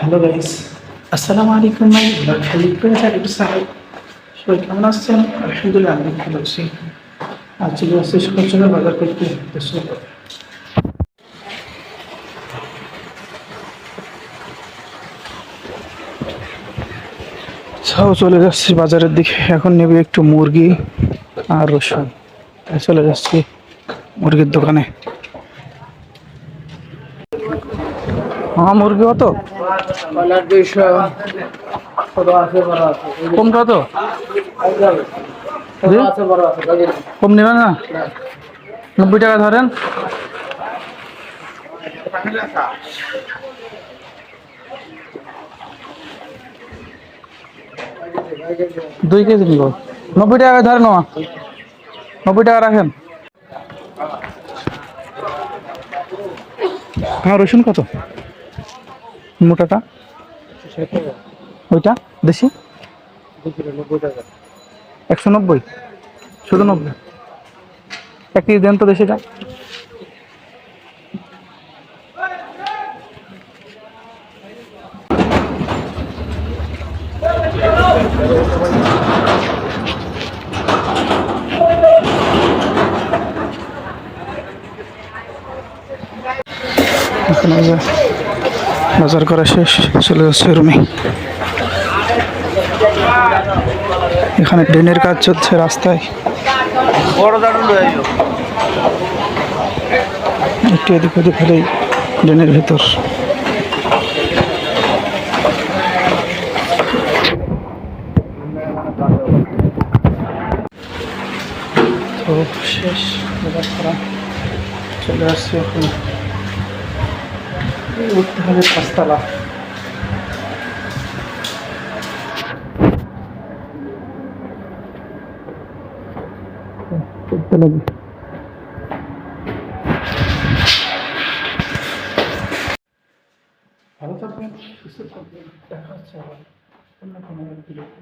Hello guys, আসসালামু আলাইকুম। ভাই সবাই কেমন আছেন? আলহামদুলিল্লাহ আমি ভালো আছি। আজ চলে আসছি সকাল সকাল বাজার করতে। চলে যাচ্ছি বাজারের দিকে। এখন নেবে একটু মুরগি আর রসুন। চলে যাচ্ছি মুরগির দোকানে। হ্যাঁ, মুরগি কত? কম কত? কম নেবেন না? 90 টাকা ধরেন। দুই কেজি নিব। 90 টাকা ধরেন। 90 টাকা রাখেন। হ্যাঁ, রসুন কত মোটাটা? ওইটা দেশি 190, শুধু 90। 1 কেজি দেন তো দেশিটা। বাজার করা শেষ, চলে যাচ্ছে রুমে। এখানে ড্রেনের কাজ চলছে রাস্তায়। একটু এদিক ওদিক হলেই ড্রেনের ভেতর। তো শেষ বাজার করা, চলে আসছে এখন। উঠতে হবে 5 তলা। উঠতে লাগবে। ভালো থাকবেন, সুস্থ থাকবেন। দেখা হচ্ছে আবার অন্য কোনো ভিডিওতে।